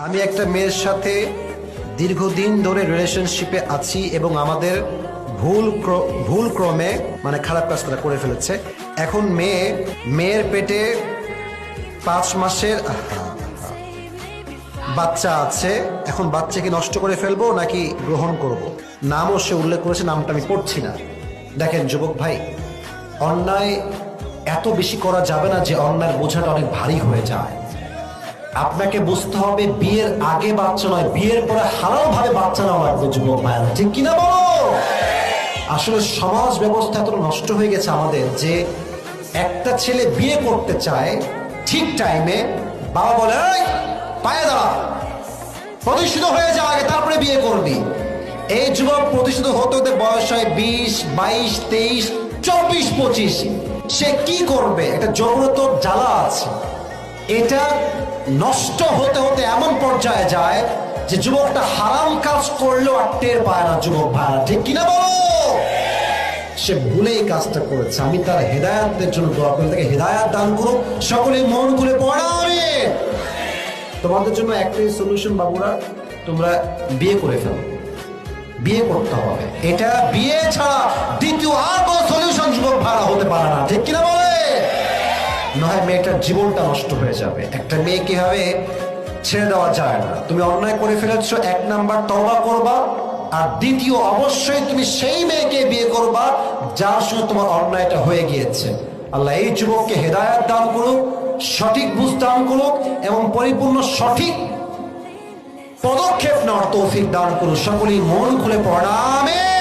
আমি একটা মেয়ের সাথে দীর্ঘদিন ধরে রিলেশনশিপে আছি এবং আমাদের ভুল ক্রমে মানে খারাপ কাজটা করে ফেলেছে। এখন মেয়ের পেটে 5 মাসের বাচ্চা আছে। এখন বাচ্চাকে নষ্ট করে ফেলবো নাকি গ্রহণ করব? নামও সে উল্লেখ করেছে, নামটা আমি পড়ছি না। দেখেন যুবক ভাই, অন্যায় এত বেশি করা যাবে না যে অন্যায়ের বোঝাটা অনেক ভারী হয়ে যায়। আপনাকে বুঝতে হবে বিয়ের আগে বাচ্চা নয়, বিয়ের পরে হারাম ভাবে বাচ্চা নেওয়া লাগবে যুবক ভাইয়েরা, ঠিক কিনা বলো? আসলে সমাজ ব্যবস্থা এত নষ্ট হয়ে গেছে আমাদের যে একটা ছেলে বিয়ে করতে চায়, ঠিক টাইমে বাবা বলে পায়ে দাঁড়া, প্রতিষ্ঠিত হয়ে যা আগে তারপরে বিয়ে করবি। এই যুবক প্রতিষ্ঠিত হতে হতে বয়স হয় 20, 22, 23, 24, 25। সে কি করবে? এটা যৌনত জ্বালা আছে। এটা নষ্ট হতে হতে এমন পর্যায়ে যায় যে যুবকটা হারাম কাজ করলেও আর টের পায় না। যুবক ভাইরা, ঠিক কিনা বলো? সে ভুলেই কাজটা করেছে। আমি তার হেদায়াতের জন্য দোয়া করি, তাকে হেদায়াত দান করুক, সকলে মন খুলে পড়াবে। তোমাদের জন্য একটাই সলিউশন বাবুরা, তোমরা বিয়ে করে ফেলো। বিয়ে করতে হবে, এটা বিয়ে ছাড়া দ্বিতীয় আর কোনো সলিউশন যুবক ভাড়া হতে পারে না, ঠিক কিনা বলে? নয় মেয়েটার জীবনটা নষ্ট হয়ে যাবে। একটা মেয়ে কিভাবে ছেড়ে দেওয়া যায় না। তুমি অন্যায় করে ফেলেছ, 1 নাম্বার তওবা করবা, আর দ্বিতীয় অবশ্যই তুমি সেই মেয়েকে বিয়ে করবা যার সঙ্গে তোমার অন্যায়টা হয়ে গিয়েছে। আল্লাহ এই যুবককে হেদায়েত দান করুক, সঠিক বুঝ দান করুক এবং পরিপূর্ণ সঠিক পদক্ষেপ নেওয়ার তৌফিক দান করুক। সকলেই মন খুলে পড়া আমিন।